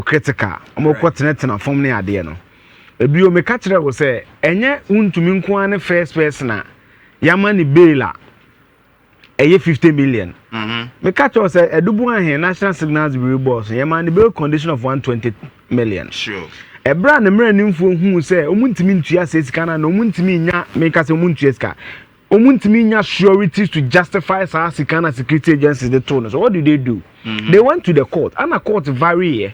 critical. I'm quite from near the no. A bio me catch will say, and yet Wontumi nko first person. Yamani Baila. A 50 million. Me catch us a double here national signals bureau boss. Yamani bill condition of 120 million. Sure. A brand American who say, Omuntimi Tia says can no Muntimi make us a Muncheska. Omuntimi sureties to justify Sikana security agencies the tone. So what do? They went to the court, and the court vary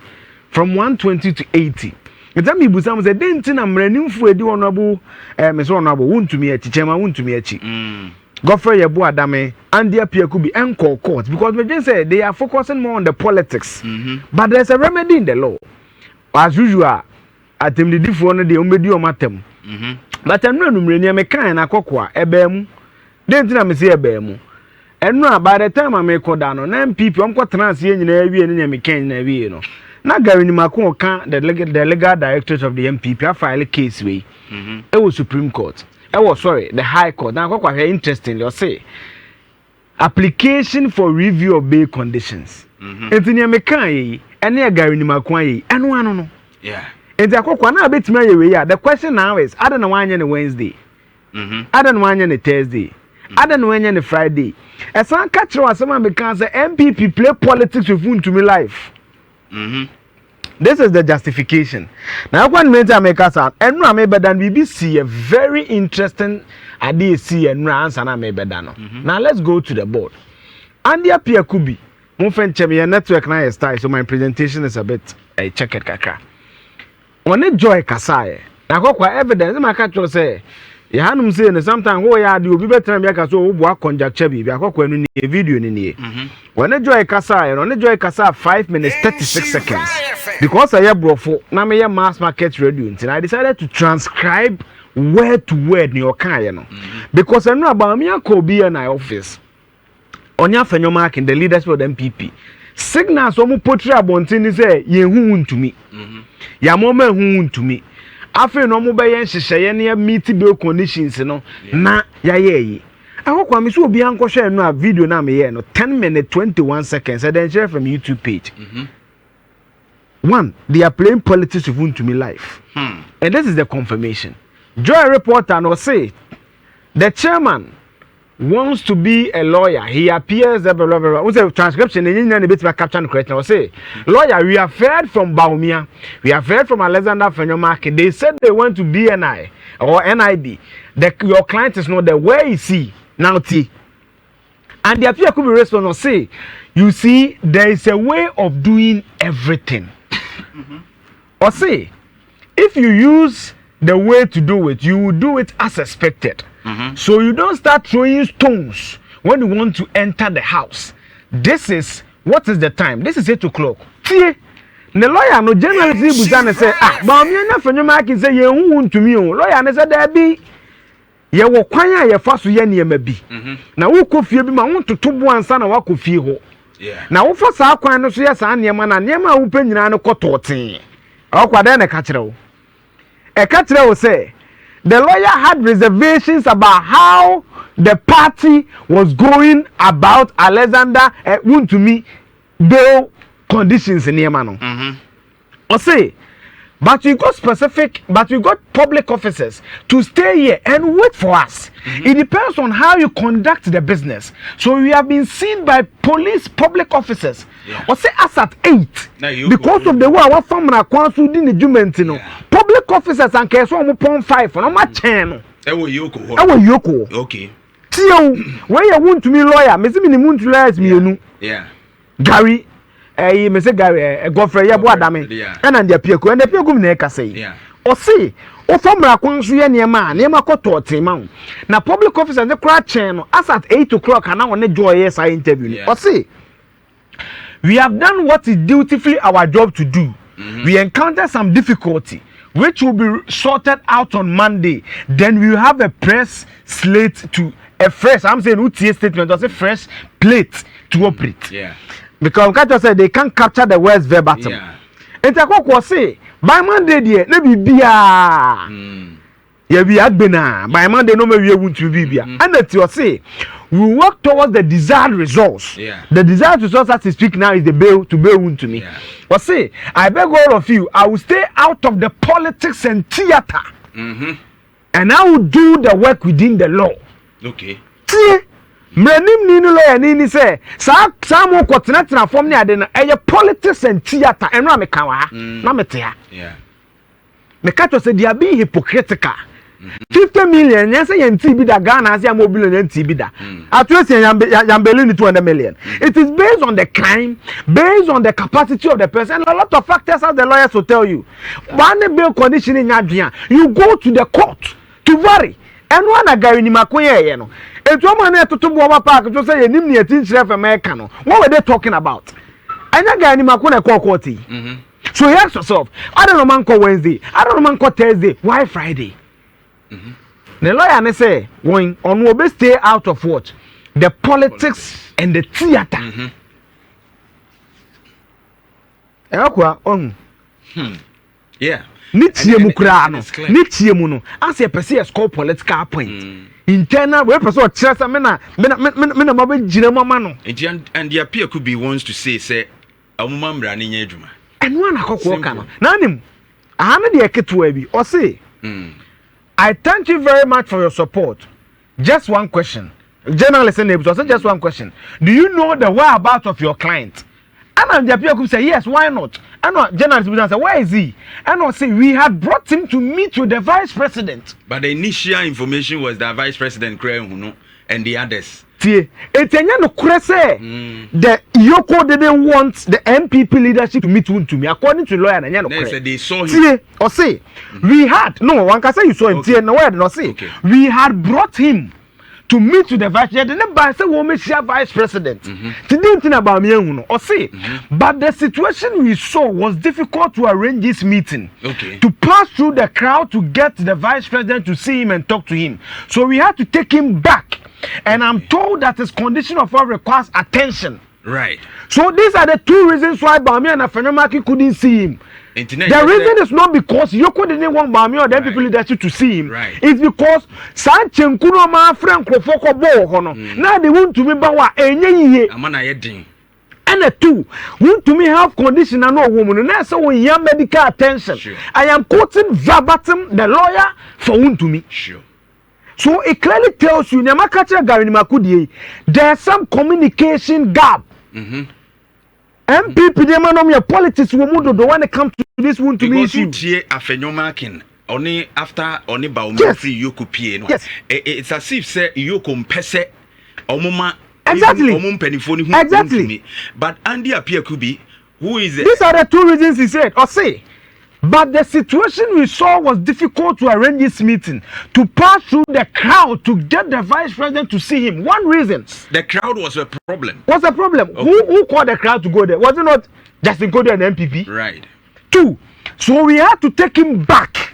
from 120 to 80. It's me Busam said, Dentin I'm running for a honorable Miss Honorable Wontumi Chema Wontumi. Godfrey Yabu Adame and the appear could be encore court because we just said they are focusing more on the politics. But there's a remedy in the law. As usual, at the different the Umedio Matem. But I'm not near me kind of cocoa, a bemu. Then I say a bemu. And now by the time I make down on NPP, I'm quite transient in every and me can never. Now Gary Macon can the legal directors of the NPP I file a case way. It was Supreme Court. The High Court. Now quite interesting, you'll say. Application for review of bail conditions. And in your mekan and near Gary Macon and one no. Yeah. And the bit the question now is I don't know why on Wednesday. I don't know why on Thursday. I don't know when on Friday. As some catch or someone because the NPP play politics with Wontumi life. This is the justification. Now, one minute I make us out, and I may be done. BBC a very interesting idea. See and runs, and I may be done. Now, let's go to the board. And the appear could be. Your network now is tight, so my presentation is a bit a check it kaka. On a joy Kasai. Now, what evidence? My catch will say. You had saying sometimes who are you be better than so work conjecture be a video in here. When a joy Kasai, on a joy Kasa 5 minutes 36 seconds. Because I have brought for Namia mass market radio, and I decided to transcribe word to word in your car. Because I know about me, I could be in my office. On your mark in the leadership of the NPP. Signals on Potra Bontini say, ye who to me. Ya mama who to me. After no more by Shayania meet bill conditions, no, na ya ye. I hope I'm so be uncle share no video na me no 10 minutes 21 seconds. I then share from YouTube page. One, they are playing politics with Wontumi life. And this is the confirmation. Joy reporter no say the chairman wants to be a lawyer. He appears blah, blah, blah, blah. What's the transcription? And bit caption correct. I say, lawyer, we have heard from Baumia. We have heard from Alexander Fenyomaki. They said they went to BNI or NIB. Your client is not there. Where is he? Now T. And the appear could be responsible. Say, you see, there is a way of doing everything. Or say, if you use the way to do it, you will do it as expected. So you don't start throwing stones when you want to enter the house. This is what is the time? This is 8 o'clock. See, the lawyer no generally Buzana say, but me na fenyo marking say ye hu to me. Lawyer na say there be ye wo kwan ye fa so ye niam bi. Na wo kofie bi ma won totobo ansa na wa kofie ho. Na wo fa sa kwan no so ye sa niam na niam a wo pa nyina no kototen. Okwade na ka kire wo. E ka kire wo say the lawyer had reservations about how the party was going about Alexander Wontumi bail conditions in Yemano. Or say, but we got public officers to stay here and wait for us. It depends on how you conduct the business. So we have been seen by public officers. Or say us at 8 because of the way our family are consulting the judgment. Public officers and case 1.5 on my channel. Yoko. Okay. Tio, where you want to be lawyer, Miss Minimun to lies me. Yeah. Gary, Mr. Gary, Godfrey Yabuadame, and the Pico, and the Pico Neka say. Yeah. Or say, or from Raquansu near man, near Makoto Timon. Now, public officers, the crowd channel, us at 8 o'clock, and now on the joyous I interview. Or say, we have done what is dutifully our job to do. We encounter some difficulty, which will be sorted out on Monday. Then we will have a press slate to a fresh. I'm saying UTA statement or a fresh plate to operate. Yeah. Because Kato said they can't capture the words verbatim. Yeah. And Takoko say by Monday, dear, maybe be yeah, we had been by Monday. No, maybe you won't be. And that you say we work towards the desired results. The desired results as we speak now is the bail to bail Wontumi. But say, I beg all of you, I will stay out of the politics and theater. And I will do the work within the law. Okay. See, mrenim ni no lawyer ni say, sa mo kwotena form ni ade na eye politics and theater. Enra me kan wa na me te ha. Yeah. Me catch say they are being hypocritical. 50 million, yes, and TB da Ghana as your mobile and TB da. At least Yambelin 200 million. It is based on the crime, based on the capacity of the person, and a lot of factors as the lawyers will tell you. One bail condition in your you go to the court to vary. And one a guy in Makoye, you know. And one man to Tumwa Park to say, Nimni a teacher of American. What were they talking about? And a guy in Makona court. So you ask yourself, I don't know man call Wednesday, I don't know man call Thursday, why Friday? The lawyer say, going on will stay out of what? The politics and the theater. Yeah. Nitie mukrano. Nitie muno. As a person score political point. Internal we person chira sa me na mabe jina mama no. And the appeal could be wants to say amuma mra ne nya adwuma. And one akoko ka no. Na nim. Aha me de eketo abi. O say I thank you very much for your support. Just one question. Journalist and neighbors, just one question. Do you know the whereabouts of your client? And the people could say, yes, why not? And journalist would say, where is he? And I say, we had brought him to meet with the vice president. But the initial information was the vice president and the others. The Yoko didn't want the NPP leadership to meet Wontumi, according to lawyer. They saw him. Or say, we had no one can say you saw him. No, say we had brought him to meet with the vice president. By say woman vice president. Today thing about me, or say, but the situation we saw was difficult to arrange this meeting. To pass through the crowd to get the vice president to see him and talk to him. So we had to take him back. And I'm told that his condition of health requires attention. Right. So these are the two reasons why Bami and Afenomaki couldn't see him. The reason is not because Yoko didn't want Bami or the people leadership to see him. Right. It's because Sanchez Kuno ma friend Krofoko Bo Hono. Now they want to me bawa enye. Amana yedin. And the two want to me health condition and no woman. And so we have medical attention. Sure. I am quoting verbatim the lawyer for Wontumi. Sure. So it clearly tells you there's some communication gap. MPP they man your politics will move the one it comes to this one to me issue. Only after only ba free yoku pie no. It's as if say yoku mpese omuma exactly. But Andy appear could be who is it? These are the two reasons he said. Or say, but the situation we saw was difficult to arrange this meeting, to pass through the crowd to get the vice president to see him. One reason. The crowd was a problem. What's the problem? Okay. Who called the crowd to go there? Was it not Justin Cody and NPP? Right. Two. So we had to take him back.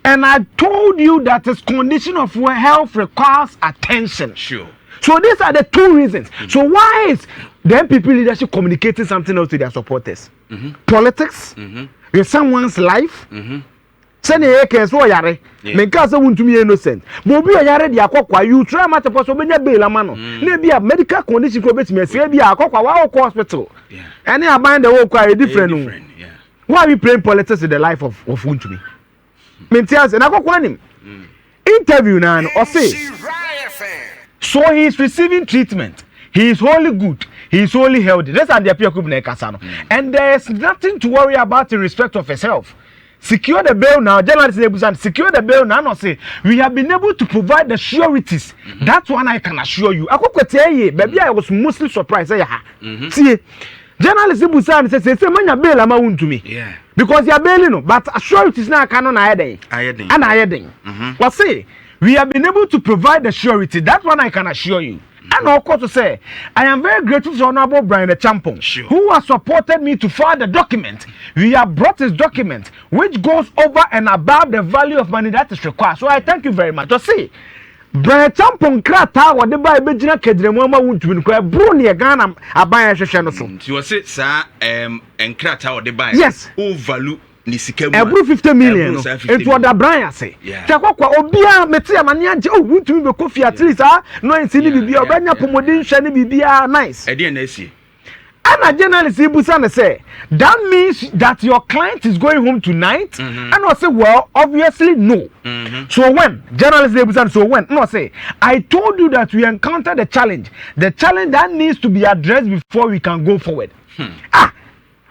And I told you that his condition of health requires attention. Sure. So these are the two reasons. So why is the NPP leadership communicating something else to their supporters? Politics? With someone's life? Send a case for yare. Make us want to be innocent. Mobi yare di akokwa. You try much of us obenya bail amano. Maybe a medical condition for better. Maybe a akokwa wa hospital. Any aband the whole quite different. Why are we playing politics in the life of Wontumi? Maintains and akokwa him. Interview now or say. So he is receiving treatment. He is wholly good. He is wholly healthy. That's the appeal Kasano. And there is nothing to worry about in respect of his health. Secure the bail now. Journalists secure the bail now. No say we have been able to provide the sureties. That's one I can assure you. Baby, I was mostly surprised. See, journalists say man bail ama Wontumi. Yeah. Because you are bailing, but sureties now cannot ayeding. What say? We have been able to provide the surety. That one I can assure you. And of course to say, I am very grateful to Honorable Brian Champong, who has supported me to file the document. We have brought his document, which goes over and above the value of money that is required. So I thank you very much. To see, Brian Champong krata what the Bible Bejina Kedremoma Wontumi kura bruni e Ghana aban hwehwe no so. You say sir and krata what the buy. Yes. Who value every 50 million into other Brian say Chakwa obia metia mania oh Wontumi be coffee at least no in sini bibia obanya pomodin hwe ne bibia nice and a journalist Ibusane say that means that your client is going home tonight and I say well obviously no so when journalist Ibusane so when no say I told you that we encountered the challenge that needs to be addressed before we can go forward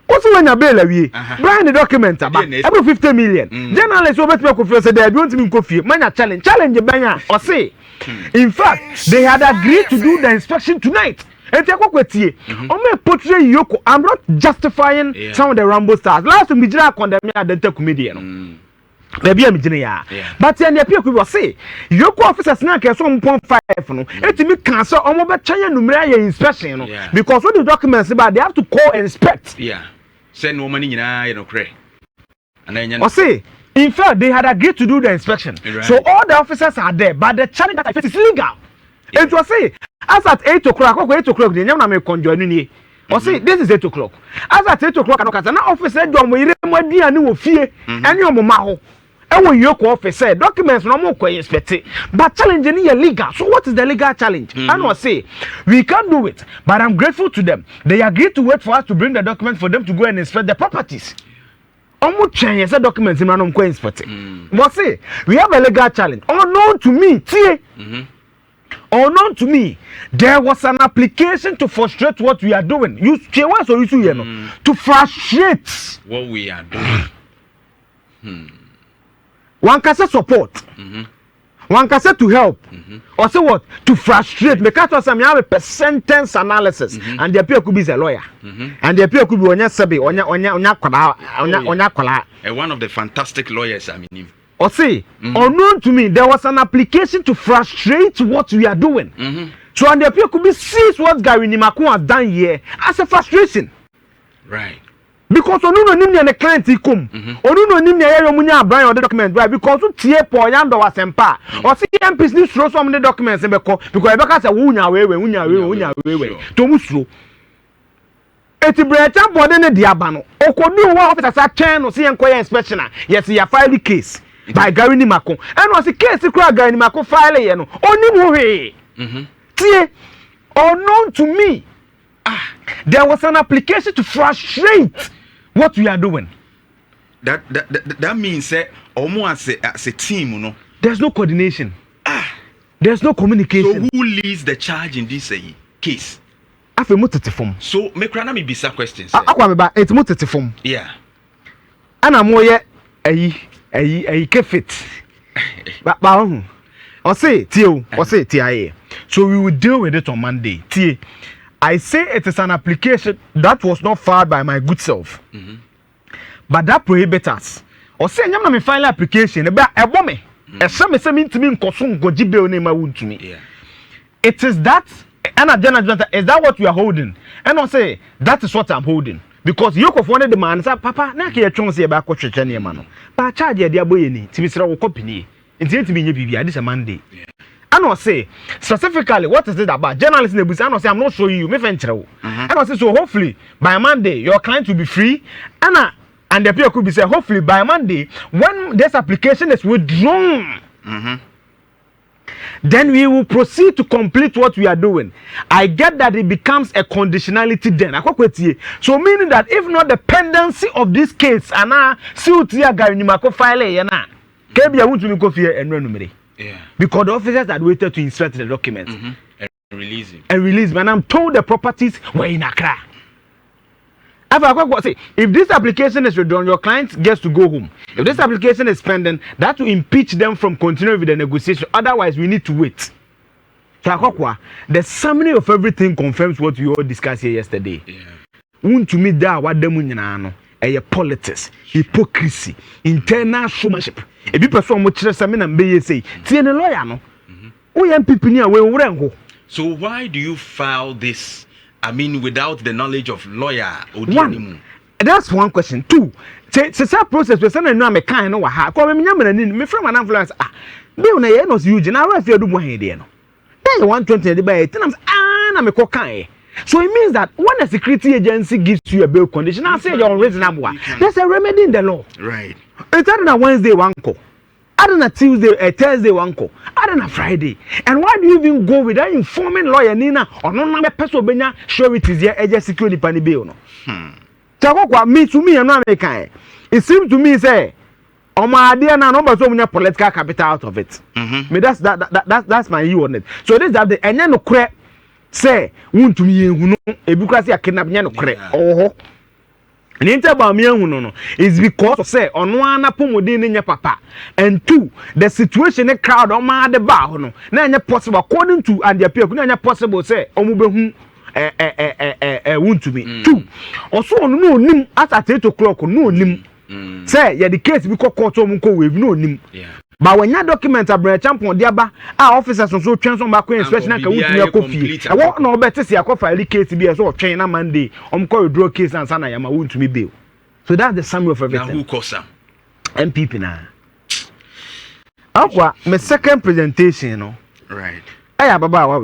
also when you bail away Brian the document about every 50 million journalists over to coffee say they don't mean coffee man challenge banya or say in fact they had agreed to do the inspection tonight and portray Yoko. I'm not justifying some of the Rambo stars last week Nhyira condemn the comedian maybe I'm but then the people will say Yoko officers now can 1.5 no it me cancel almost China numerical inspection because what the documents about they have to call and inspect send no money or say in fact they had agreed to do the inspection so all the officers are there but the challenge that I face is legal it was say as at 8 o'clock the nyam na me conjoin ni or say this is 8 o'clock as at 8 o'clock na officer do mo ire mo dia ni wo fie ene o mo ma ho e wo Yoko officer documents no mo inspect but challenge ni legal so what is the legal challenge and was say we can't do it but I'm grateful to them they agreed to wait for us to bring the document for them to go and inspect the properties almost change the documents in random co inspect what say we have a legal challenge unknown to me unknown to me there was an application to frustrate what we are doing to frustrate what we are doing one can say support one can say to help or say what to frustrate because of some have a sentence analysis and the appeal could be a lawyer and the appeal could be one of the fantastic lawyers I mean or say unknown to me there was an application to frustrate what we are doing so and the appeal could be sees what Gary Nimaku has done here as a frustration right because onuno nimnya the client ikum onuno nimnya ye yomunya Brian or the document right because tie po yando wasempa or see MPs ni throw some the documents because Rebecca say wunya we to musro eti brecha body ne dia ba no okodu one officer sa chen no see enquire inspection yes ya file case by Gary Nimaku and was the case kura Gary Nimaku file ye no oni mu he tie unknown to me there was an application to frustrate what we are doing that means that almost as a team no there's no coordination there's no communication so who leads the charge in this case afa motete form so me krana me bisa questions akwa me ba et motete form yeah ana mo ye ayi kefit ba ho o say tie so we will deal with it on Monday tie I say it is an application that was not filed by my good self but that prohibits us or say nyam na me file application e ba ebo me e se me se me ntimi nkoso ngoji be oni ma Wontumi it is that and is that what you are holding and I say that is what I'm holding because Yoko for the man say papa na ke yetwon se e ba kwetwetwe ne ma no ba charge e de aboye ni timisira wo company ntimi nye bibia this Monday and I say specifically what is it about journalists in the bus and I say I'm not showing you me venture and I say so hopefully by Monday your client will be free and the people could be say hopefully by Monday when this application is withdrawn then we will proceed to complete what we are doing. I get that it becomes a conditionality then. So meaning that if not the pendency of this case and Surety Gary Nimaku file yana kebi Wontumi go fear and numere. Because the officers had waited to insert the documents and release him. And I'm told the properties were in Accra. If this application is withdrawn, your client gets to go home. If this application is pending, that will impeach them from continuing with the negotiation. Otherwise, we need to wait. So, the summary of everything confirms what we all discussed here yesterday. Wontumi da what them politics, hypocrisy, internal showmanship. If you person mo kire same na mbeye say, tie ne lawyer no. O NPP ni we wurengo. So why do you file this? I mean, without the knowledge of lawyer one, that's one question. Two, say process we say na me kan no wa ha. Ko me nyamana ni me from an influence me una no Eugene na rafi adu mo he de no. Then 120 de ba 10 na me ko kan So it means that when a security agency gives you a bail condition, I say you're unreasonable. There's a remedy in the law. Right. It's not a Wednesday one call. I don't know Tuesday, a Thursday one call. I don't know Friday. And why do you even go without informing lawyer Nina or no number person benya surety is here security pani bill no? Chakokwa me to me and no American. It seems to me say on my idea now no so many political capital out of it. Me that's my view on it. So this that the enya no kre say Wontumi ehunu ebukasi akidnap nya no kre. Oh. The inter about me no is because of say on one apomodin in your papa and two the situation a crowd on my the bar no na possible according to and the appeal na possible say omubehu Wontumi two also no nim at 8 o'clock no nim say yeah the case be court omunko we no nim but when your document are branch champion diaba officers so transfer back inspection can Wontumi akofie e wo na obete se akofile case bi so twen na Monday omko withdraw case and sana yama Wontumi bail. So that's the summary of everything. Now who cause am? NPP na. Akwa my second presentation, you know. Right. Baba